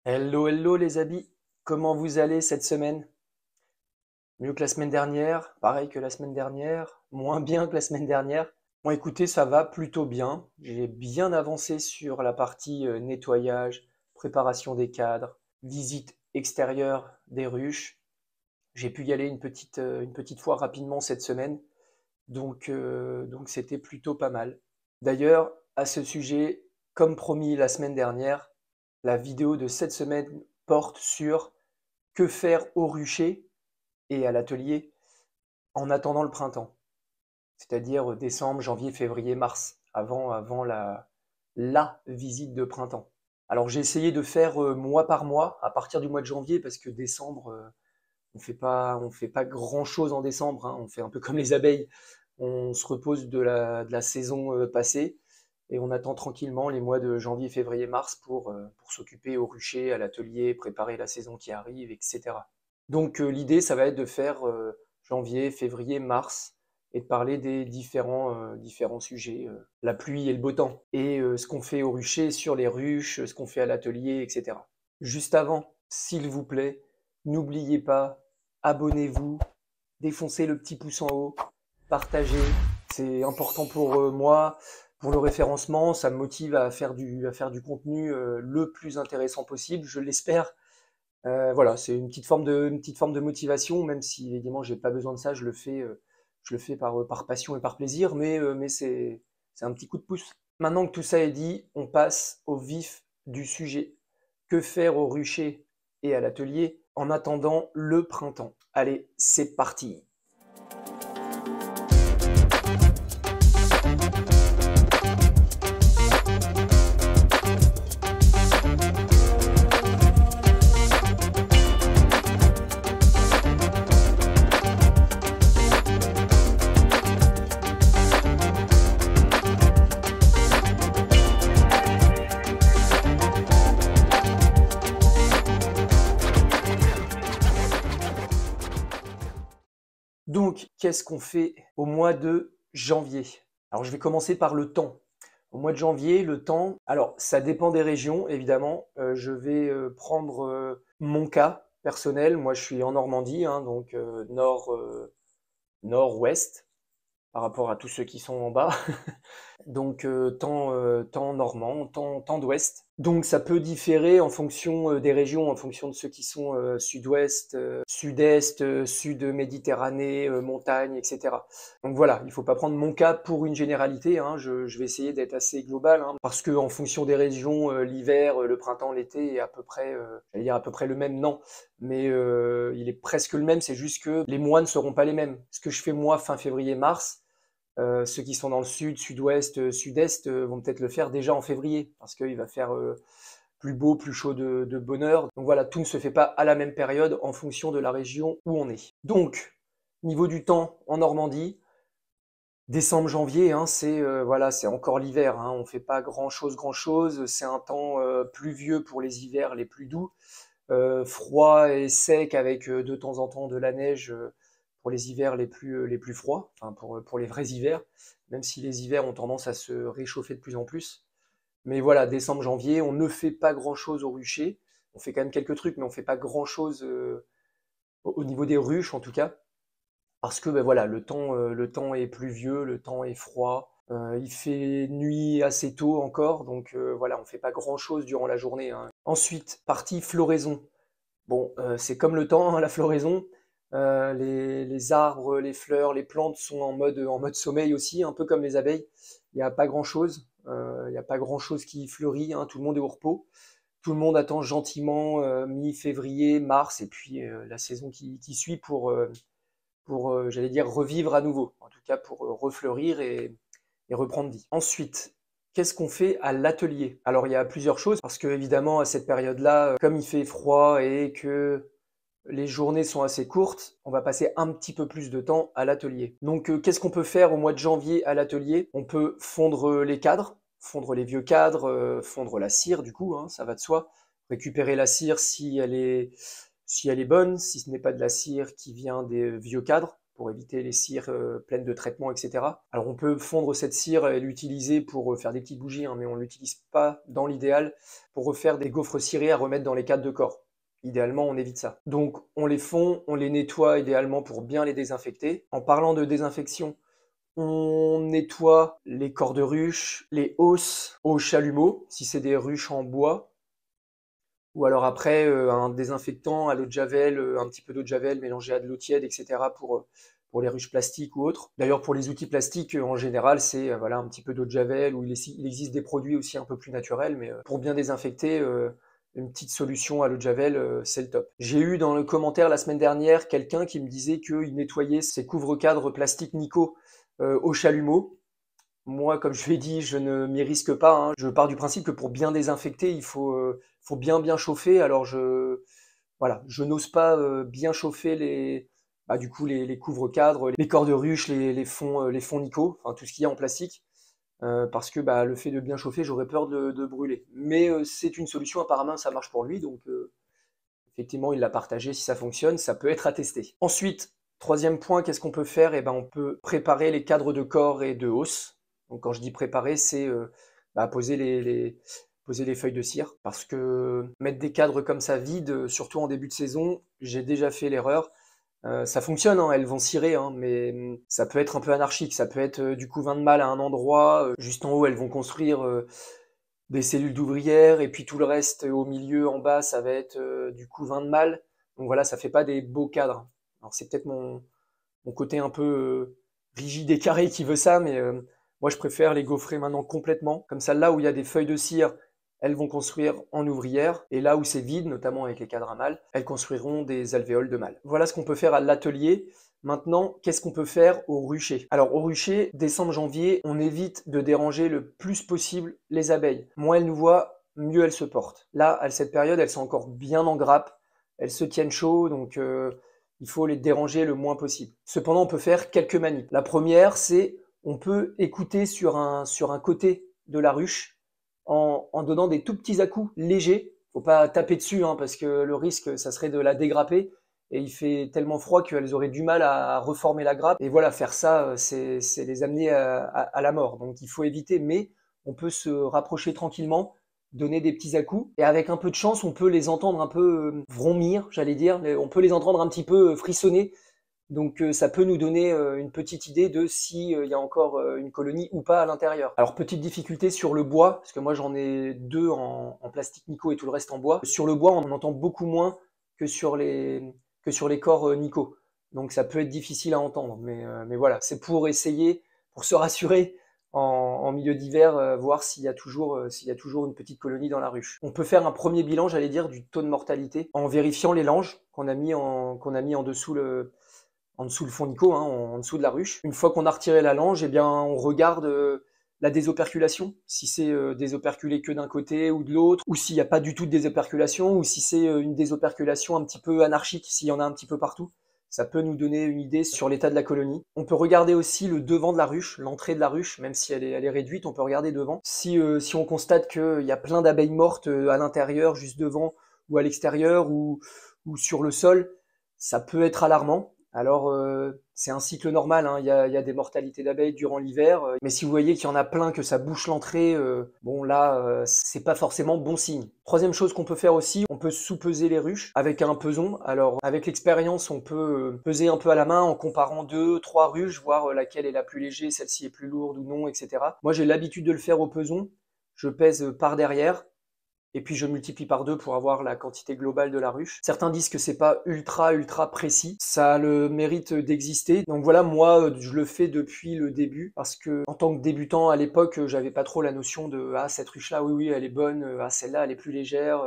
Hello, hello les amis, comment vous allez cette semaine? Mieux que la semaine dernière, pareil que la semaine dernière, moins bien que la semaine dernière. Bon écoutez, ça va plutôt bien. J'ai bien avancé sur la partie nettoyage, préparation des cadres, visite extérieure des ruches. J'ai pu y aller une petite fois rapidement cette semaine, donc c'était plutôt pas mal. D'ailleurs, à ce sujet, comme promis la semaine dernière, la vidéo de cette semaine porte sur que faire au rucher et à l'atelier en attendant le printemps, c'est-à-dire décembre, janvier, février, mars, avant la visite de printemps. Alors j'ai essayé de faire mois par mois à partir du mois de janvier parce que décembre, on fait pas grand-chose en décembre, hein. On fait un peu comme les abeilles, on se repose de la saison passée et on attend tranquillement les mois de janvier, février, mars pour s'occuper au rucher, à l'atelier, préparer la saison qui arrive, etc. Donc l'idée, ça va être de faire janvier, février, mars et de parler des différents sujets, la pluie et le beau temps, et ce qu'on fait au rucher, sur les ruches, ce qu'on fait à l'atelier, etc. Juste avant, s'il vous plaît, n'oubliez pas, abonnez-vous, défoncez le petit pouce en haut, partagez, c'est important pour moi, pour le référencement, ça me motive à faire du contenu le plus intéressant possible, je l'espère. Voilà, c'est une petite forme de motivation, même si évidemment j'ai pas besoin de ça, je le fais par passion et par plaisir, mais c'est un petit coup de pouce. Maintenant que tout ça est dit, on passe au vif du sujet. Que faire au rucher et à l'atelier en attendant le printemps? Allez, c'est parti! Donc, qu'est-ce qu'on fait au mois de janvier? Alors, je vais commencer par le temps. Au mois de janvier, le temps, alors ça dépend des régions, évidemment. Je vais prendre mon cas personnel. Moi, je suis en Normandie, hein, donc nord-ouest par rapport à tous ceux qui sont en bas. Donc temps normand, temps d'ouest. Donc ça peut différer en fonction des régions, en fonction de ceux qui sont sud-ouest, sud-est, sud-Méditerranée, montagne, etc. Donc voilà, il ne faut pas prendre mon cas pour une généralité, hein. Je vais essayer d'être assez global, hein, parce que en fonction des régions, l'hiver, le printemps, l'été est à peu près, j'allais dire à peu près le même, non, mais il est presque le même, c'est juste que les mois ne seront pas les mêmes. Ce que je fais moi fin février-mars, ceux qui sont dans le sud, sud-ouest, sud-est vont peut-être le faire déjà en février, parce qu'il va faire plus beau, plus chaud de bonne heure. Donc voilà, tout ne se fait pas à la même période en fonction de la région où on est. Donc, niveau du temps en Normandie, décembre, janvier, hein, c'est voilà, c'est encore l'hiver, hein, on fait pas grand chose. C'est un temps pluvieux pour les hivers les plus doux, froid et sec avec de temps en temps de la neige pour les hivers les plus froids, enfin pour les vrais hivers, même si les hivers ont tendance à se réchauffer de plus en plus. Mais voilà, décembre, janvier, on ne fait pas grand-chose au rucher. On fait quand même quelques trucs, mais on fait pas grand-chose au niveau des ruches en tout cas, parce que ben voilà, le temps est pluvieux, le temps est froid. Il fait nuit assez tôt encore, donc voilà, on fait pas grand-chose durant la journée, hein. Ensuite, partie floraison. Bon, c'est comme le temps, hein, la floraison. Les arbres, les fleurs, les plantes sont en mode sommeil aussi, un peu comme les abeilles. Il n'y a pas grand-chose. Il n'y a pas grand-chose qui fleurit, hein, tout le monde est au repos. Tout le monde attend gentiment mi-février, mars, et puis la saison qui suit pour j'allais dire, revivre à nouveau. En tout cas, pour refleurir et reprendre vie. Ensuite, qu'est-ce qu'on fait à l'atelier? Alors, il y a plusieurs choses, parce que évidemment, à cette période-là, comme il fait froid et que les journées sont assez courtes, on va passer un petit peu plus de temps à l'atelier. Donc, qu'est-ce qu'on peut faire au mois de janvier à l'atelier? On peut fondre les cadres, fondre les vieux cadres, fondre la cire, du coup, hein, ça va de soi. Récupérer la cire si elle est bonne, si ce n'est pas de la cire qui vient des vieux cadres. pour éviter les cires pleines de traitements, etc. Alors on peut fondre cette cire et l'utiliser pour faire des petites bougies, hein, mais on ne l'utilise pas dans l'idéal pour refaire des gaufres cirés à remettre dans les cadres de corps. Idéalement, on évite ça. Donc on les fond, on les nettoie idéalement pour bien les désinfecter. En parlant de désinfection, on nettoie les corps de ruche, les hausses au chalumeau, si c'est des ruches en bois. Ou alors après, un désinfectant à l'eau de javel, un petit peu d'eau de javel mélangée à de l'eau tiède, etc. Pour les ruches plastiques ou autres. D'ailleurs, pour les outils plastiques, en général, c'est voilà, un petit peu d'eau de javel, ou il existe des produits aussi un peu plus naturels, mais pour bien désinfecter, une petite solution à l'eau de javel, c'est le top. J'ai eu dans le commentaire la semaine dernière quelqu'un qui me disait qu'il nettoyait ses couvre-cadres plastiques Nico au chalumeau. Moi, comme je l'ai dit, je ne m'y risque pas, hein. Je pars du principe que pour bien désinfecter, il faut bien chauffer. Alors voilà, je n'ose pas bien chauffer du coup les couvre-cadres, les corps de ruche, les fonds Nico, enfin tout ce qu'il y a en plastique, parce que le fait de bien chauffer, j'aurais peur de brûler. Mais c'est une solution, apparemment ça marche pour lui, donc effectivement il l'a partagé. Si ça fonctionne, ça peut être attesté. Ensuite, troisième point, qu'est-ce qu'on peut faire? Eh ben, on peut préparer les cadres de corps et de hausse. Donc quand je dis préparer, c'est poser les feuilles de cire. Parce que mettre des cadres comme ça vides, surtout en début de saison, j'ai déjà fait l'erreur. Ça fonctionne, hein, elles vont cirer, hein, mais ça peut être un peu anarchique. Ça peut être du couvain de mâle à un endroit, juste en haut, elles vont construire des cellules d'ouvrières, et puis tout le reste au milieu, en bas, ça va être du couvain de mâle. Donc voilà, ça fait pas des beaux cadres. Alors c'est peut-être mon côté un peu rigide et carré qui veut ça, mais moi je préfère les gaufrer maintenant complètement. Comme ça, là où il y a des feuilles de cire, elles vont construire en ouvrière, et là où c'est vide, notamment avec les cadres à mâle, elles construiront des alvéoles de mâle. Voilà ce qu'on peut faire à l'atelier. Maintenant, qu'est-ce qu'on peut faire au rucher? Alors au rucher, décembre-janvier, on évite de déranger le plus possible les abeilles. Moins elles nous voient, mieux elles se portent. Là, à cette période, elles sont encore bien en grappe, elles se tiennent chaud, donc il faut les déranger le moins possible. Cependant, on peut faire quelques manips. La première, c'est on peut écouter sur un côté de la ruche en donnant des tout petits à-coups légers. Faut pas taper dessus, hein, parce que le risque, ça serait de la dégrapper. Et il fait tellement froid qu'elles auraient du mal à reformer la grappe. Et voilà, faire ça, c'est les amener à la mort. Donc il faut éviter, mais on peut se rapprocher tranquillement, donner des petits à-coups, et avec un peu de chance, on peut les entendre un peu vrombir, j'allais dire, on peut les entendre un petit peu frissonner, donc ça peut nous donner une petite idée de s'il y a encore une colonie ou pas à l'intérieur. Alors petite difficulté sur le bois, parce que moi j'en ai deux en plastique Nico et tout le reste en bois. Sur le bois, on entend beaucoup moins que sur les corps Nico, donc ça peut être difficile à entendre, mais voilà, c'est pour essayer, pour se rassurer en milieu d'hiver, voir s'il y a toujours une petite colonie dans la ruche. On peut faire un premier bilan, j'allais dire, du taux de mortalité en vérifiant les langes qu'on a mis en dessous le fond Nico, hein, en dessous de la ruche. Une fois qu'on a retiré la lange, eh bien, on regarde la désoperculation, si c'est désoperculé que d'un côté ou de l'autre, ou s'il n'y a pas du tout de désoperculation, ou si c'est une désoperculation un petit peu anarchique, s'il y en a un petit peu partout. Ça peut nous donner une idée sur l'état de la colonie. On peut regarder aussi le devant de la ruche, l'entrée de la ruche, même si elle est réduite, on peut regarder devant. Si on constate qu'il y a plein d'abeilles mortes à l'intérieur, juste devant, ou à l'extérieur, ou sur le sol, ça peut être alarmant. Alors c'est un cycle normal, hein. Il y a des mortalités d'abeilles durant l'hiver, mais si vous voyez qu'il y en a plein, que ça bouche l'entrée, bon là, c'est pas forcément bon signe. Troisième chose qu'on peut faire aussi, on peut sous-peser les ruches avec un peson. Alors avec l'expérience, on peut peser un peu à la main en comparant 2, 3 ruches, voir laquelle est la plus légère, celle-ci est plus lourde ou non, etc. Moi j'ai l'habitude de le faire au peson, je pèse par derrière, et puis je multiplie par 2 pour avoir la quantité globale de la ruche. Certains disent que c'est pas ultra précis, ça a le mérite d'exister. Donc voilà, moi je le fais depuis le début, parce que en tant que débutant à l'époque, j'avais pas trop la notion de cette ruche là, oui elle est bonne, celle-là elle est plus légère.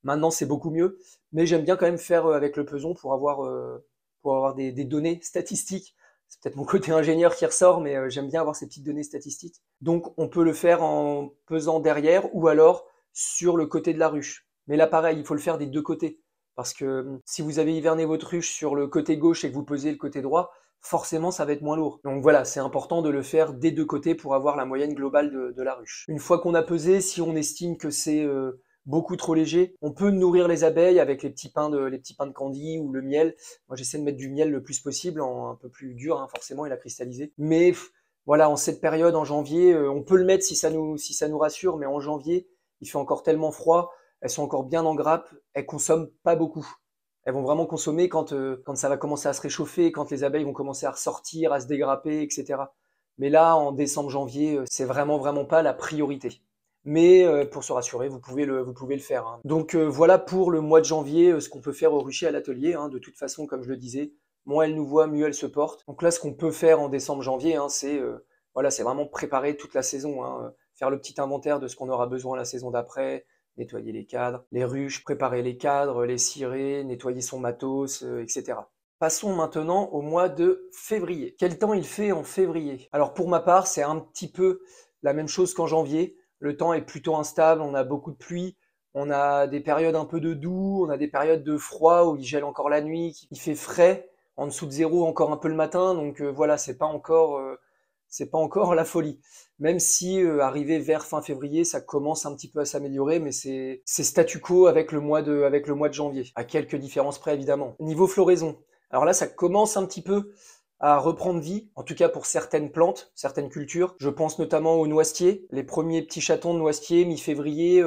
Maintenant c'est beaucoup mieux, mais j'aime bien quand même faire avec le peson pour avoir des données statistiques. C'est peut-être mon côté ingénieur qui ressort, mais j'aime bien avoir ces petites données statistiques. Donc on peut le faire en pesant derrière, ou alors sur le côté de la ruche. Mais là, pareil, il faut le faire des deux côtés. Parce que si vous avez hiverné votre ruche sur le côté gauche et que vous pesez le côté droit, forcément, ça va être moins lourd. Donc voilà, c'est important de le faire des deux côtés pour avoir la moyenne globale de la ruche. Une fois qu'on a pesé, si on estime que c'est beaucoup trop léger. On peut nourrir les abeilles avec les petits pains de candy ou le miel. Moi, j'essaie de mettre du miel le plus possible, en un peu plus dur, hein, forcément, il a cristallisé. Mais voilà, en cette période, en janvier, on peut le mettre si ça nous rassure, mais en janvier, il fait encore tellement froid, elles sont encore bien en grappe, elles consomment pas beaucoup. Elles vont vraiment consommer quand ça va commencer à se réchauffer, quand les abeilles vont commencer à ressortir, à se dégrapper, etc. Mais là, en décembre, janvier, c'est vraiment, vraiment pas la priorité. Mais pour se rassurer, vous pouvez le faire, hein. Donc voilà pour le mois de janvier, ce qu'on peut faire au rucher à l'atelier, hein. De toute façon, comme je le disais, moins elle nous voit, mieux elle se porte. Donc là, ce qu'on peut faire en décembre, janvier, hein, voilà, c'est vraiment préparer toute la saison, hein. Faire le petit inventaire de ce qu'on aura besoin la saison d'après, nettoyer les cadres, les ruches, préparer les cadres, les cirer, nettoyer son matos, etc. Passons maintenant au mois de février. Quel temps il fait en février? Alors pour ma part, c'est un petit peu la même chose qu'en janvier. Le temps est plutôt instable, on a beaucoup de pluie, on a des périodes un peu de doux, on a des périodes de froid où il gèle encore la nuit, il fait frais, en dessous de zéro encore un peu le matin, donc voilà, c'est pas encore la folie. Même si arrivé vers fin février, ça commence un petit peu à s'améliorer, mais c'est statu quo avec avec le mois de janvier, à quelques différences près évidemment. Niveau floraison, alors là, ça commence un petit peu à reprendre vie, en tout cas pour certaines plantes, certaines cultures. Je pense notamment aux noisetiers. Les premiers petits chatons de noisetiers, mi-février,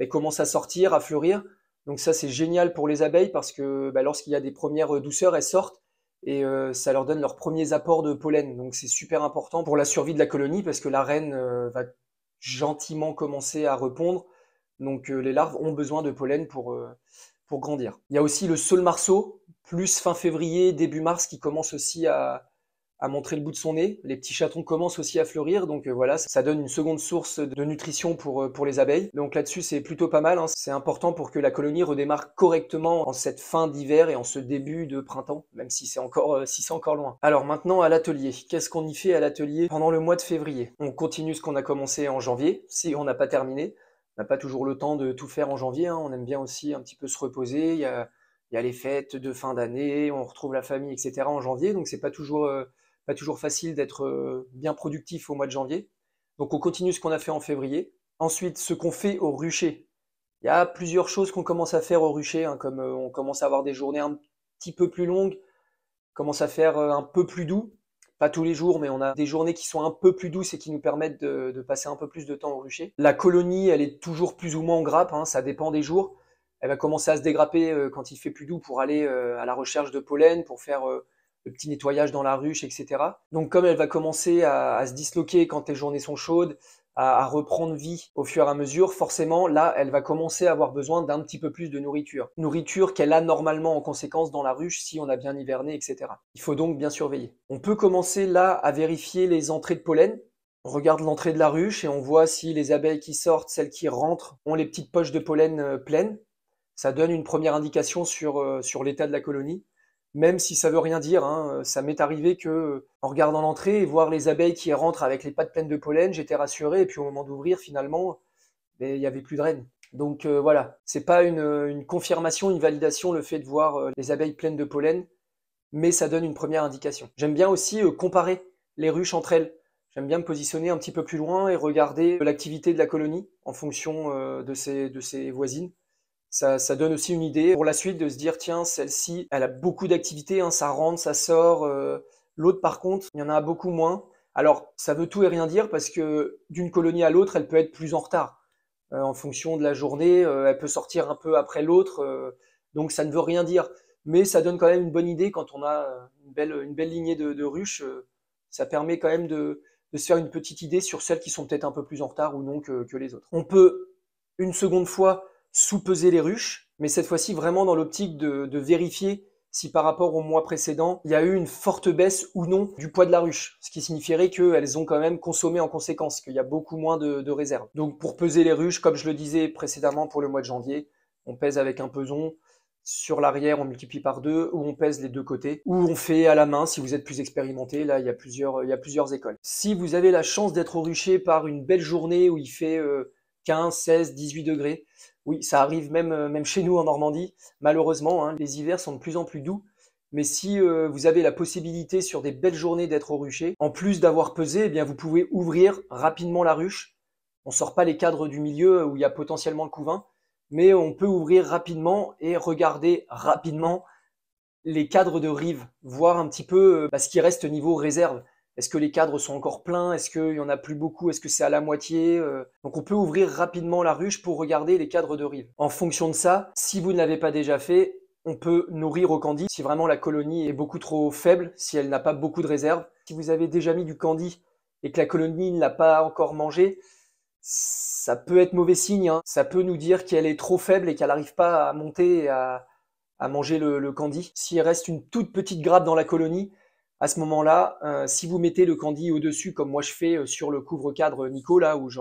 commencent à sortir, à fleurir. Donc ça, c'est génial pour les abeilles parce que lorsqu'il y a des premières douceurs, elles sortent et ça leur donne leurs premiers apports de pollen. Donc c'est super important pour la survie de la colonie parce que la reine va gentiment commencer à répondre. Donc les larves ont besoin de pollen pour grandir. Il y a aussi le saule-marceau, plus fin février, début mars, qui commence aussi à montrer le bout de son nez. Les petits chatons commencent aussi à fleurir, donc voilà, ça donne une seconde source de nutrition pour les abeilles. Donc là-dessus, c'est plutôt pas mal, hein. C'est important pour que la colonie redémarre correctement en cette fin d'hiver et en ce début de printemps, même si c'est encore loin. Alors maintenant, à l'atelier. Qu'est-ce qu'on y fait à l'atelier pendant le mois de février? On continue ce qu'on a commencé en janvier, si on n'a pas terminé. On n'a pas toujours le temps de tout faire en janvier, hein. On aime bien aussi un petit peu se reposer. Il y a les fêtes de fin d'année, on retrouve la famille, etc. en janvier, donc c'est pas toujours facile d'être bien productif au mois de janvier. Donc on continue ce qu'on a fait en février. Ensuite, ce qu'on fait au rucher. Il y a plusieurs choses qu'on commence à faire au rucher, hein, comme on commence à avoir des journées un petit peu plus longues, commence à faire un peu plus doux. Pas tous les jours, mais on a des journées qui sont un peu plus douces et qui nous permettent de passer un peu plus de temps au rucher. La colonie, elle est toujours plus ou moins en grappe, hein, ça dépend des jours. Elle va commencer à se dégrapper quand il fait plus doux pour aller à la recherche de pollen, pour faire le petit nettoyage dans la ruche, etc. Donc comme elle va commencer à se disloquer quand les journées sont chaudes, à reprendre vie au fur et à mesure, forcément, là, elle va commencer à avoir besoin d'un petit peu plus de nourriture. Nourriture qu'elle a normalement en conséquence dans la ruche si on a bien hiverné, etc. Il faut donc bien surveiller. On peut commencer là à vérifier les entrées de pollen. On regarde l'entrée de la ruche et on voit si les abeilles qui sortent, celles qui rentrent, ont les petites poches de pollen pleines. Ça donne une première indication sur l'état de la colonie. Même si ça veut rien dire, hein, ça m'est arrivé que, en regardant l'entrée et voir les abeilles qui rentrent avec les pattes pleines de pollen, j'étais rassuré, et puis au moment d'ouvrir, finalement, il n'y avait plus de reine. Donc voilà, c'est pas une confirmation, une validation, le fait de voir les abeilles pleines de pollen, mais ça donne une première indication. J'aime bien aussi comparer les ruches entre elles. J'aime bien me positionner un petit peu plus loin et regarder l'activité de la colonie en fonction de ses voisines. Ça donne aussi une idée pour la suite de se dire, tiens, celle-ci, elle a beaucoup d'activités, hein, ça rentre, ça sort. L'autre, par contre, il y en a beaucoup moins. Alors, ça veut tout et rien dire parce que d'une colonie à l'autre, elle peut être plus en retard. En fonction de la journée, elle peut sortir un peu après l'autre. Donc, ça ne veut rien dire. Mais ça donne quand même une bonne idée quand on a une belle lignée de ruches. Ça permet quand même de se faire une petite idée sur celles qui sont peut-être un peu plus en retard ou non que les autres. On peut, une seconde fois, sous-peser les ruches, mais cette fois-ci vraiment dans l'optique de vérifier si par rapport au mois précédent, il y a eu une forte baisse ou non du poids de la ruche, ce qui signifierait qu'elles ont quand même consommé en conséquence, qu'il y a beaucoup moins de réserves. Donc pour peser les ruches, comme je le disais précédemment pour le mois de janvier, on pèse avec un peson, sur l'arrière on multiplie par 2, ou on pèse les deux côtés, ou on fait à la main si vous êtes plus expérimenté, là il y a plusieurs écoles. Si vous avez la chance d'être au rucher par une belle journée où il fait 15, 16, 18 degrés, oui, ça arrive même chez nous en Normandie, malheureusement, hein, les hivers sont de plus en plus doux. Mais si vous avez la possibilité sur des belles journées d'être au rucher, en plus d'avoir pesé, eh bien vous pouvez ouvrir rapidement la ruche. On sort pas les cadres du milieu où il y a potentiellement le couvain. mais on peut ouvrir rapidement et regarder rapidement les cadres de rive, voir un petit peu ce qui reste niveau réserve. Est-ce que les cadres sont encore pleins? Est-ce qu'il y en a plus beaucoup? Est-ce que c'est à la moitié? Donc on peut ouvrir rapidement la ruche pour regarder les cadres de rive. En fonction de ça, si vous ne l'avez pas déjà fait, on peut nourrir au candy si vraiment la colonie est beaucoup trop faible, si elle n'a pas beaucoup de réserve. Si vous avez déjà mis du candy et que la colonie ne l'a pas encore mangé, ça peut être mauvais signe, hein. Ça peut nous dire qu'elle est trop faible et qu'elle n'arrive pas à monter et à manger le candy. S'il reste une toute petite grappe dans la colonie, à ce moment-là, si vous mettez le candy au-dessus, comme moi je fais sur le couvre-cadre Nico, là où je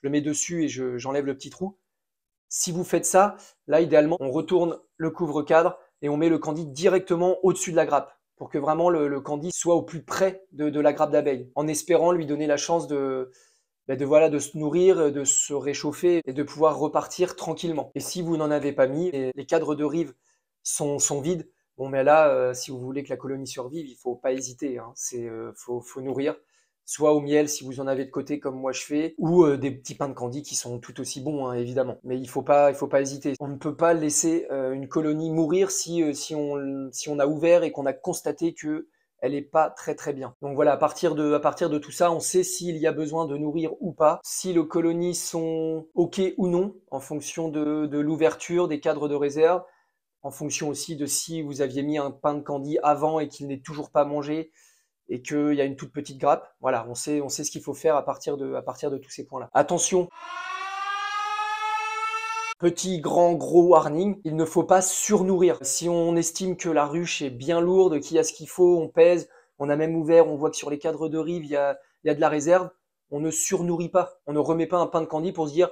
le mets dessus et j'enlève le petit trou, si vous faites ça, là idéalement, on retourne le couvre-cadre et on met le candy directement au-dessus de la grappe pour que vraiment le candy soit au plus près de la grappe d'abeille, en espérant lui donner la chance de se nourrir, de se réchauffer et de pouvoir repartir tranquillement. Et si vous n'en avez pas mis, les cadres de rive sont vides, bon mais là, si vous voulez que la colonie survive, il faut pas hésiter, hein. Faut nourrir, soit au miel si vous en avez de côté comme moi je fais, ou des petits pains de candy qui sont tout aussi bons, hein, évidemment. Mais il faut pas hésiter. On ne peut pas laisser une colonie mourir si on a ouvert et qu'on a constaté que elle est pas très très bien. Donc voilà, à partir de tout ça, on sait s'il y a besoin de nourrir ou pas, si les colonies sont OK ou non, en fonction de l'ouverture des cadres de réserve, en fonction aussi de si vous aviez mis un pain de candy avant et qu'il n'est toujours pas mangé et qu'il y a une toute petite grappe. Voilà, on sait ce qu'il faut faire à partir de tous ces points-là. Attention, petit, grand, gros warning, il ne faut pas surnourrir. Si on estime que la ruche est bien lourde, qu'il y a ce qu'il faut, on pèse, on a même ouvert, on voit que sur les cadres de rive, il y a de la réserve, on ne surnourrit pas. On ne remet pas un pain de candy pour se dire,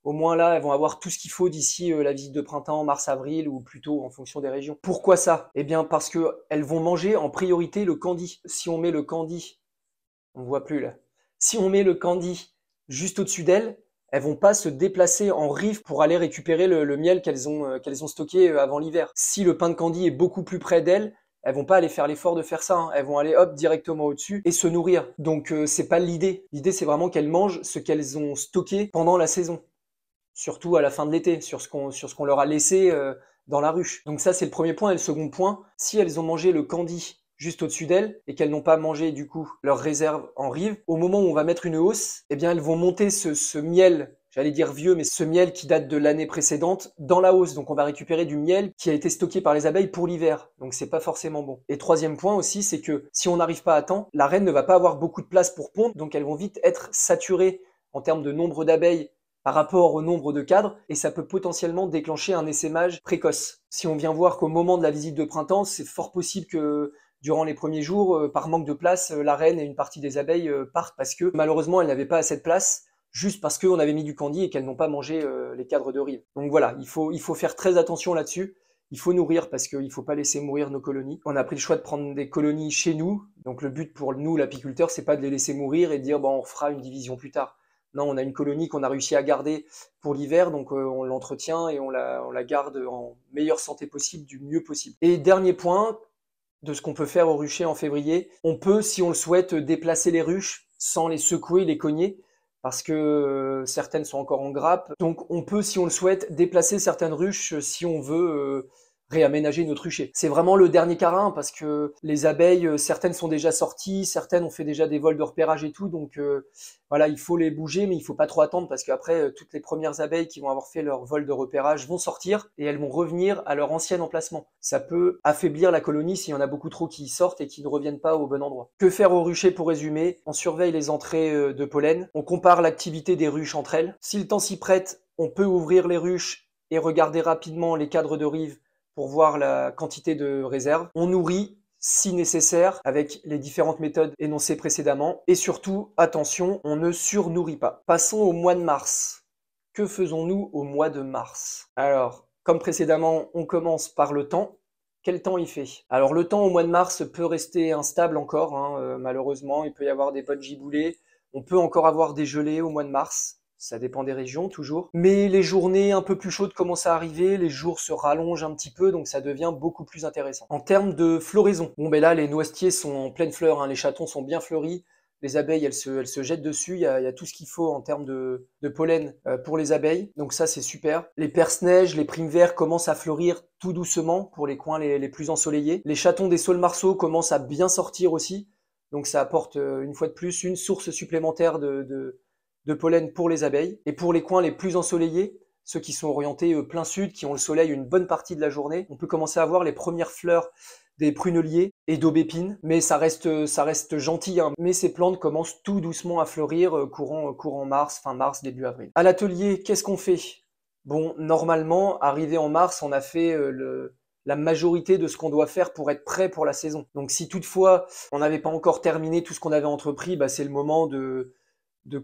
au moins là, elles vont avoir tout ce qu'il faut d'ici la visite de printemps, mars-avril, ou plutôt en fonction des régions. Pourquoi ça? Eh bien parce qu'elles vont manger en priorité le candy. Si on met le candy, on ne voit plus là, si on met le candy juste au-dessus d'elles, elles vont pas se déplacer en rive pour aller récupérer le miel qu'elles ont stocké avant l'hiver. Si le pain de candy est beaucoup plus près d'elles, elles vont pas aller faire l'effort de faire ça, hein. Elles vont aller hop directement au-dessus et se nourrir. Donc c'est pas l'idée. L'idée c'est vraiment qu'elles mangent ce qu'elles ont stocké pendant la saison, surtout à la fin de l'été, sur ce qu'on leur a laissé dans la ruche. Donc ça c'est le premier point. Et le second point, si elles ont mangé le candy juste au-dessus d'elles et qu'elles n'ont pas mangé du coup leur réserve en rive, au moment où on va mettre une hausse, eh bien elles vont monter ce miel, j'allais dire vieux, mais ce miel qui date de l'année précédente dans la hausse. Donc on va récupérer du miel qui a été stocké par les abeilles pour l'hiver. Donc c'est pas forcément bon. Et troisième point aussi, c'est que si on n'arrive pas à temps, la reine ne va pas avoir beaucoup de place pour pondre, donc elles vont vite être saturées en termes de nombre d'abeilles par rapport au nombre de cadres, et ça peut potentiellement déclencher un essaimage précoce. Si on vient voir qu'au moment de la visite de printemps, c'est fort possible que durant les premiers jours, par manque de place, la reine et une partie des abeilles partent parce que malheureusement elles n'avaient pas assez de place, juste parce qu'on avait mis du candy et qu'elles n'ont pas mangé les cadres de rive. Donc voilà, il faut faire très attention là-dessus. Il faut nourrir parce qu'il ne faut pas laisser mourir nos colonies. On a pris le choix de prendre des colonies chez nous. Donc le but pour nous, l'apiculteur, c'est pas de les laisser mourir et de dire bon, on fera une division plus tard. Non, on a une colonie qu'on a réussi à garder pour l'hiver, donc on l'entretient et on la garde en meilleure santé possible, du mieux possible. Et dernier point, de ce qu'on peut faire aux ruchers en février, on peut, si on le souhaite, déplacer les ruches sans les secouer, les cogner, parce que certaines sont encore en grappe. Donc on peut, si on le souhaite, déplacer certaines ruches si on veut réaménager notre rucher. C'est vraiment le dernier carin parce que les abeilles, certaines sont déjà sorties, certaines ont fait déjà des vols de repérage et tout, donc voilà, il faut les bouger, mais il faut pas trop attendre parce qu'après, toutes les premières abeilles qui vont avoir fait leur vol de repérage vont sortir et elles vont revenir à leur ancien emplacement. Ça peut affaiblir la colonie s'il y en a beaucoup trop qui sortent et qui ne reviennent pas au bon endroit. Que faire aux ruchers pour résumer? On surveille les entrées de pollen, on compare l'activité des ruches entre elles. Si le temps s'y prête, on peut ouvrir les ruches et regarder rapidement les cadres de rive pour voir la quantité de réserve. On nourrit si nécessaire avec les différentes méthodes énoncées précédemment. Et surtout, attention, on ne surnourrit pas. Passons au mois de mars. Que faisons-nous au mois de mars? Alors, comme précédemment, on commence par le temps. Quel temps il fait? Alors le temps au mois de mars peut rester instable encore, hein, malheureusement. Il peut y avoir des bonnes giboulées. On peut encore avoir des gelées au mois de mars. Ça dépend des régions, toujours. Mais les journées un peu plus chaudes commencent à arriver, les jours se rallongent un petit peu, donc ça devient beaucoup plus intéressant. En termes de floraison, bon ben là, les noisetiers sont en pleine fleur, hein, les chatons sont bien fleuris, Les abeilles, elles se jettent dessus. Il y a tout ce qu'il faut en termes de pollen pour les abeilles. Donc ça, c'est super. Les perce-neige, les primes-verts commencent à fleurir tout doucement pour les coins les plus ensoleillés. Les chatons des saules marceaux commencent à bien sortir aussi. Donc ça apporte une fois de plus une source supplémentaire de pollen pour les abeilles. Et pour les coins les plus ensoleillés, ceux qui sont orientés plein sud, qui ont le soleil une bonne partie de la journée, on peut commencer à voir les premières fleurs des pruneliers et d'aubépines, mais ça reste gentil, hein. Mais ces plantes commencent tout doucement à fleurir courant mars, fin mars, début avril. À l'atelier, qu'est-ce qu'on fait? Bon, normalement, arrivé en mars, on a fait la majorité de ce qu'on doit faire pour être prêt pour la saison. Donc si toutefois on n'avait pas encore terminé tout ce qu'on avait entrepris, bah, c'est le moment de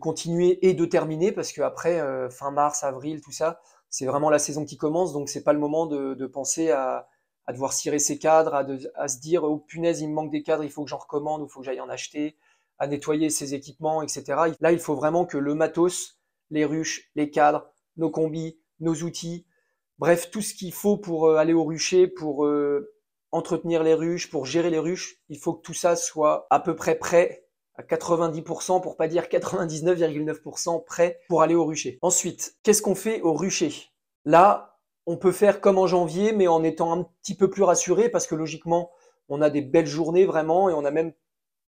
continuer et de terminer, parce que après fin mars, avril, tout ça, c'est vraiment la saison qui commence, donc c'est pas le moment de penser à devoir cirer ses cadres, à se dire oh punaise, il me manque des cadres, il faut que j'en recommande, ou il faut que j'aille en acheter, à nettoyer ses équipements, etc. Là, il faut vraiment que le matos, les ruches, les cadres, nos combis, nos outils, bref, tout ce qu'il faut pour aller au rucher, pour entretenir les ruches, pour gérer les ruches, il faut que tout ça soit à peu près prêt à 90%, pour pas dire 99,9% prêt pour aller au rucher. Ensuite, qu'est-ce qu'on fait au rucher? Là, on peut faire comme en janvier, mais en étant un petit peu plus rassuré, parce que logiquement, on a des belles journées vraiment, et on a même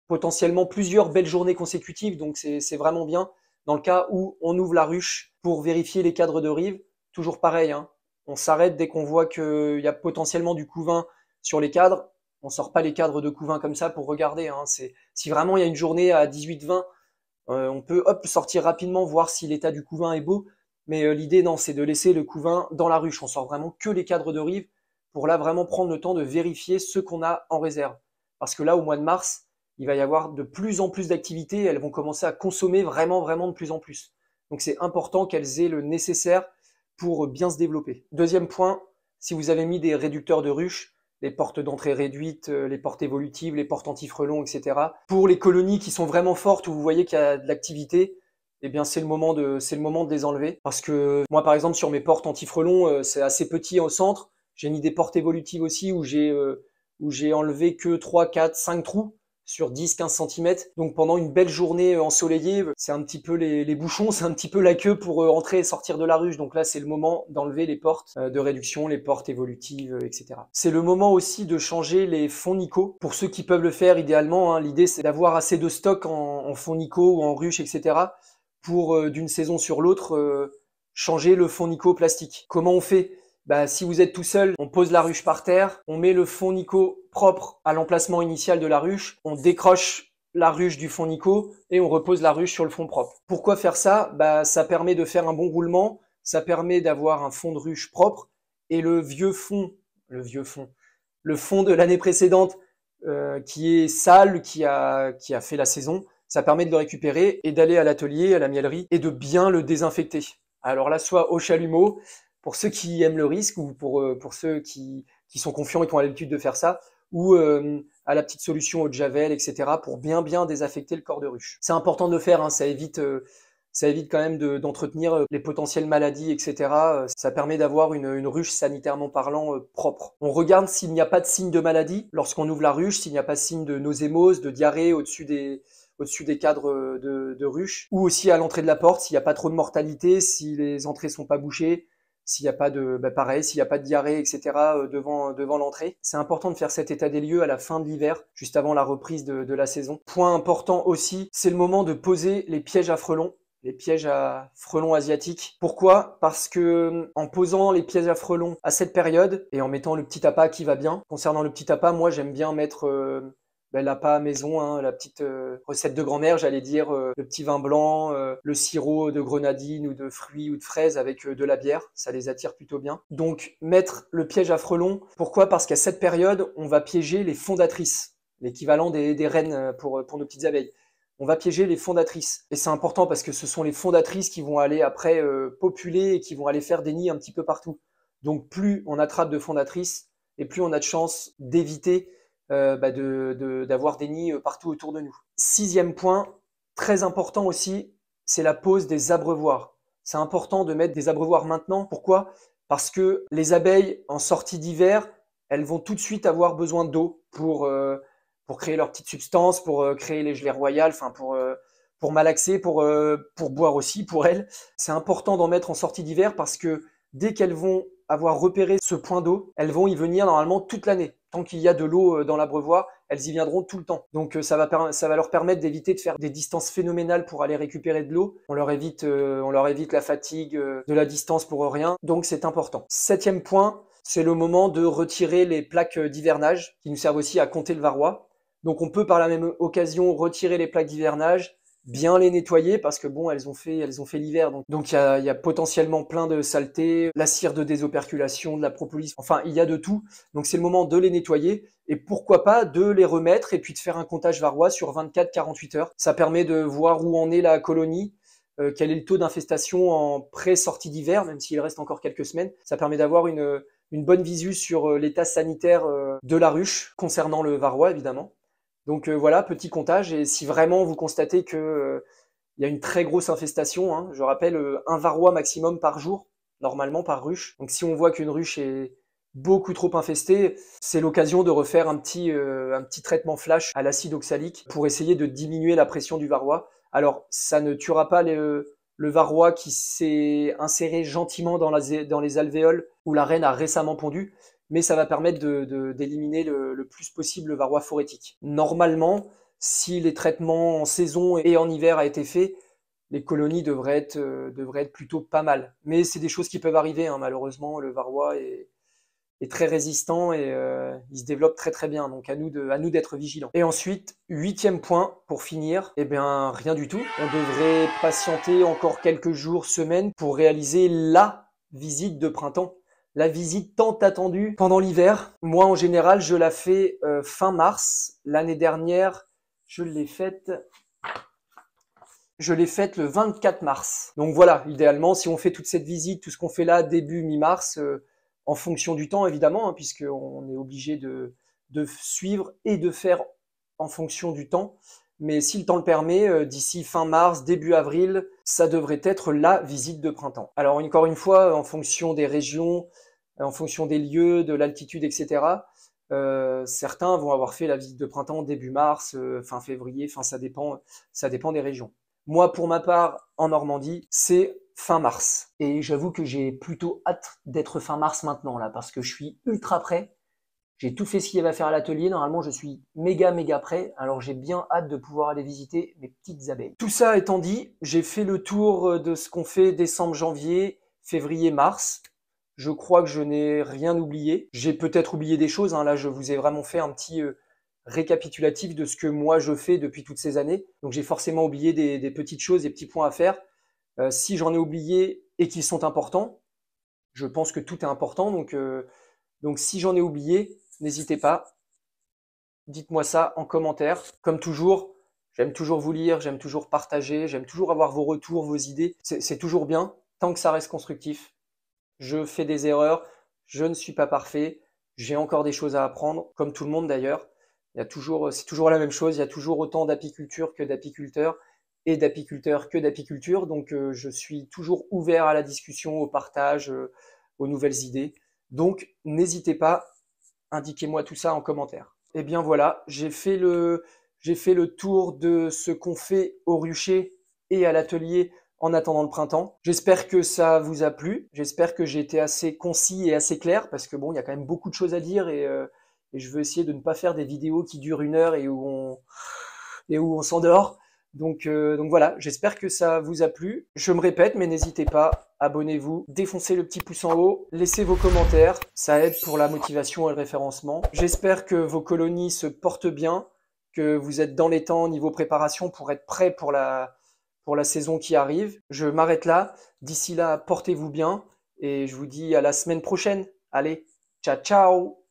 potentiellement plusieurs belles journées consécutives, donc c'est vraiment bien. Dans le cas où on ouvre la ruche pour vérifier les cadres de rive, toujours pareil, hein, on s'arrête dès qu'on voit qu'il y a potentiellement du couvain sur les cadres. On sort pas les cadres de couvain comme ça pour regarder, hein. Si vraiment il y a une journée à 18-20, on peut sortir rapidement, voir si l'état du couvain est beau. Mais l'idée, non, c'est de laisser le couvain dans la ruche. On sort vraiment que les cadres de rive pour là vraiment prendre le temps de vérifier ce qu'on a en réserve. Parce que là, au mois de mars, il va y avoir de plus en plus d'activités. Elles vont commencer à consommer vraiment de plus en plus. Donc c'est important qu'elles aient le nécessaire pour bien se développer. Deuxième point, si vous avez mis des réducteurs de ruche, les portes d'entrée réduites, les portes évolutives, les portes anti-frelons, etc. Pour les colonies qui sont vraiment fortes, où vous voyez qu'il y a de l'activité, eh bien c'est le moment de les enlever. Parce que moi, par exemple, sur mes portes anti-frelons, c'est assez petit au centre. J'ai mis des portes évolutives aussi où j'ai enlevé que 3, 4, 5 trous sur 10-15 cm. Donc pendant une belle journée ensoleillée, c'est un petit peu les bouchons, c'est un petit peu la queue pour entrer et sortir de la ruche. Donc là, c'est le moment d'enlever les portes de réduction, les portes évolutives, etc. C'est le moment aussi de changer les fonds Nico. Pour ceux qui peuvent le faire idéalement, hein, l'idée c'est d'avoir assez de stock en fonds Nico ou en ruche, etc. pour d'une saison sur l'autre changer le fond Nico plastique. Comment on fait? Bah, si vous êtes tout seul, on pose la ruche par terre, on met le fond Nico propre à l'emplacement initial de la ruche, on décroche la ruche du fond Nico et on repose la ruche sur le fond propre. Pourquoi faire ça? Bah, ça permet de faire un bon roulement, ça permet d'avoir un fond de ruche propre, et le fond de l'année précédente qui est sale, qui a fait la saison, ça permet de le récupérer et d'aller à l'atelier, à la miellerie, et de bien le désinfecter. Alors là, soit au chalumeau, pour ceux qui aiment le risque, ou pour ceux qui sont confiants et qui ont l'habitude de faire ça, ou à la petite solution eau de javel, etc., pour bien désinfecter le corps de ruche. C'est important de le faire, hein, ça évite quand même d'entretenir les potentielles maladies, etc. Ça permet d'avoir une ruche sanitairement parlant propre. On regarde s'il n'y a pas de signe de maladie lorsqu'on ouvre la ruche, s'il n'y a pas de signe de nausémose, de diarrhée au-dessus des cadres de ruche, ou aussi à l'entrée de la porte, s'il n'y a pas trop de mortalité, si les entrées sont pas bouchées, s'il n'y a pas s'il n'y a pas de diarrhée, etc. devant l'entrée. C'est important de faire cet état des lieux à la fin de l'hiver, juste avant la reprise de la saison. Point important aussi, c'est le moment de poser les pièges à frelons. Les pièges à frelons asiatiques. Pourquoi? Parce que en posant les pièges à frelons à cette période et en mettant le petit appât qui va bien. Concernant le petit appât, moi j'aime bien mettre l'appât à maison, hein, la petite recette de grand-mère, j'allais dire le petit vin blanc, le sirop de grenadine ou de fruits ou de fraises avec de la bière, ça les attire plutôt bien. Donc mettre le piège à frelons, pourquoi? Parce qu'à cette période, on va piéger les fondatrices, l'équivalent des reines pour nos petites abeilles. On va piéger les fondatrices. Et c'est important parce que ce sont les fondatrices qui vont aller après populer et qui vont aller faire des nids un petit peu partout. Donc plus on attrape de fondatrices et plus on a de chances d'éviter d'avoir des nids partout autour de nous. 6e point, très important aussi, c'est la pose des abreuvoirs. C'est important de mettre des abreuvoirs maintenant. Pourquoi? Parce que les abeilles en sortie d'hiver, elles vont tout de suite avoir besoin d'eau pour pour créer leur petite substance, pour créer les gelées royales, enfin pour malaxer, pour boire aussi, pour elles. C'est important d'en mettre en sortie d'hiver parce que dès qu'elles vont avoir repéré ce point d'eau, elles vont y venir normalement toute l'année. Tant qu'il y a de l'eau dans l'abreuvoir, elles y viendront tout le temps. Donc ça va leur permettre d'éviter de faire des distances phénoménales pour aller récupérer de l'eau. On leur évite la fatigue de la distance pour rien. Donc c'est important. 7e point, c'est le moment de retirer les plaques d'hivernage qui nous servent aussi à compter le varroa. Donc on peut par la même occasion retirer les plaques d'hivernage, bien les nettoyer parce que bon, elles ont fait l'hiver. Donc il y a potentiellement plein de saletés, la cire de désoperculation, de la propolis, enfin il y a de tout. Donc c'est le moment de les nettoyer et pourquoi pas de les remettre et puis de faire un comptage varroa sur 24-48 heures. Ça permet de voir où en est la colonie, quel est le taux d'infestation en pré-sortie d'hiver, même s'il reste encore quelques semaines. Ça permet d'avoir une bonne visu sur l'état sanitaire de la ruche concernant le varroa évidemment. Donc voilà, petit comptage, et si vraiment vous constatez que y a une très grosse infestation, hein, je rappelle un varroa maximum par jour, normalement par ruche. Donc si on voit qu'une ruche est beaucoup trop infestée, c'est l'occasion de refaire un petit traitement flash à l'acide oxalique pour essayer de diminuer la pression du varroa. Alors ça ne tuera pas le varroa qui s'est inséré gentiment dans les alvéoles où la reine a récemment pondu, mais ça va permettre d'éliminer le plus possible le varroa phorétique. Normalement, si les traitements en saison et en hiver a été fait, les colonies devraient être plutôt pas mal. Mais c'est des choses qui peuvent arriver, hein, malheureusement, le varroa est très résistant et il se développe très très bien, donc à nous d'être vigilants. Et ensuite, 8e point, pour finir, eh bien rien du tout. On devrait patienter encore quelques jours, semaines, pour réaliser la visite de printemps. La visite tant attendue pendant l'hiver. Moi, en général, je la fais fin mars. L'année dernière, je l'ai faite le 24 mars. Donc voilà, idéalement, si on fait toute cette visite, tout ce qu'on fait là, début mi-mars, en fonction du temps, évidemment, hein, puisqu'on est obligé de suivre et de faire en fonction du temps. Mais si le temps le permet, d'ici fin mars, début avril, ça devrait être la visite de printemps. Alors encore une fois, en fonction des régions, en fonction des lieux, de l'altitude, etc., certains vont avoir fait la visite de printemps début mars, fin février, enfin ça dépend des régions. Moi, pour ma part, en Normandie, c'est fin mars. Et j'avoue que j'ai plutôt hâte d'être fin mars maintenant, là, parce que je suis ultra prêt. J'ai tout fait ce qu'il y avait à faire à l'atelier. Normalement, je suis méga prêt. Alors, j'ai bien hâte de pouvoir aller visiter mes petites abeilles. Tout ça étant dit, j'ai fait le tour de ce qu'on fait décembre, janvier, février, mars. Je crois que je n'ai rien oublié. J'ai peut-être oublié des choses, hein. Là, je vous ai vraiment fait un petit récapitulatif de ce que moi je fais depuis toutes ces années. Donc j'ai forcément oublié des petites choses, des petits points à faire. Si j'en ai oublié et qu'ils sont importants, je pense que tout est important. Donc si j'en ai oublié, n'hésitez pas. Dites-moi ça en commentaire. Comme toujours, j'aime toujours vous lire, j'aime toujours partager, j'aime toujours avoir vos retours, vos idées. C'est toujours bien, tant que ça reste constructif. Je fais des erreurs, je ne suis pas parfait, j'ai encore des choses à apprendre, comme tout le monde d'ailleurs. C'est toujours la même chose, il y a toujours autant d'apiculture que d'apiculteurs et d'apiculteurs que d'apiculture. Donc je suis toujours ouvert à la discussion, au partage, aux nouvelles idées. Donc n'hésitez pas, indiquez-moi tout ça en commentaire. Et bien voilà, j'ai fait le tour de ce qu'on fait au rucher et à l'atelier en attendant le printemps. J'espère que ça vous a plu. J'espère que j'ai été assez concis et assez clair parce que bon, il y a quand même beaucoup de choses à dire et je veux essayer de ne pas faire des vidéos qui durent 1 heure et où on s'endort. Donc voilà, j'espère que ça vous a plu. Je me répète, mais n'hésitez pas, abonnez-vous, défoncez le petit pouce en haut, laissez vos commentaires, ça aide pour la motivation et le référencement. J'espère que vos colonies se portent bien, que vous êtes dans les temps niveau préparation pour être prêt pour la saison qui arrive. Je m'arrête là. D'ici là, portez-vous bien et je vous dis à la semaine prochaine. Allez, ciao ciao!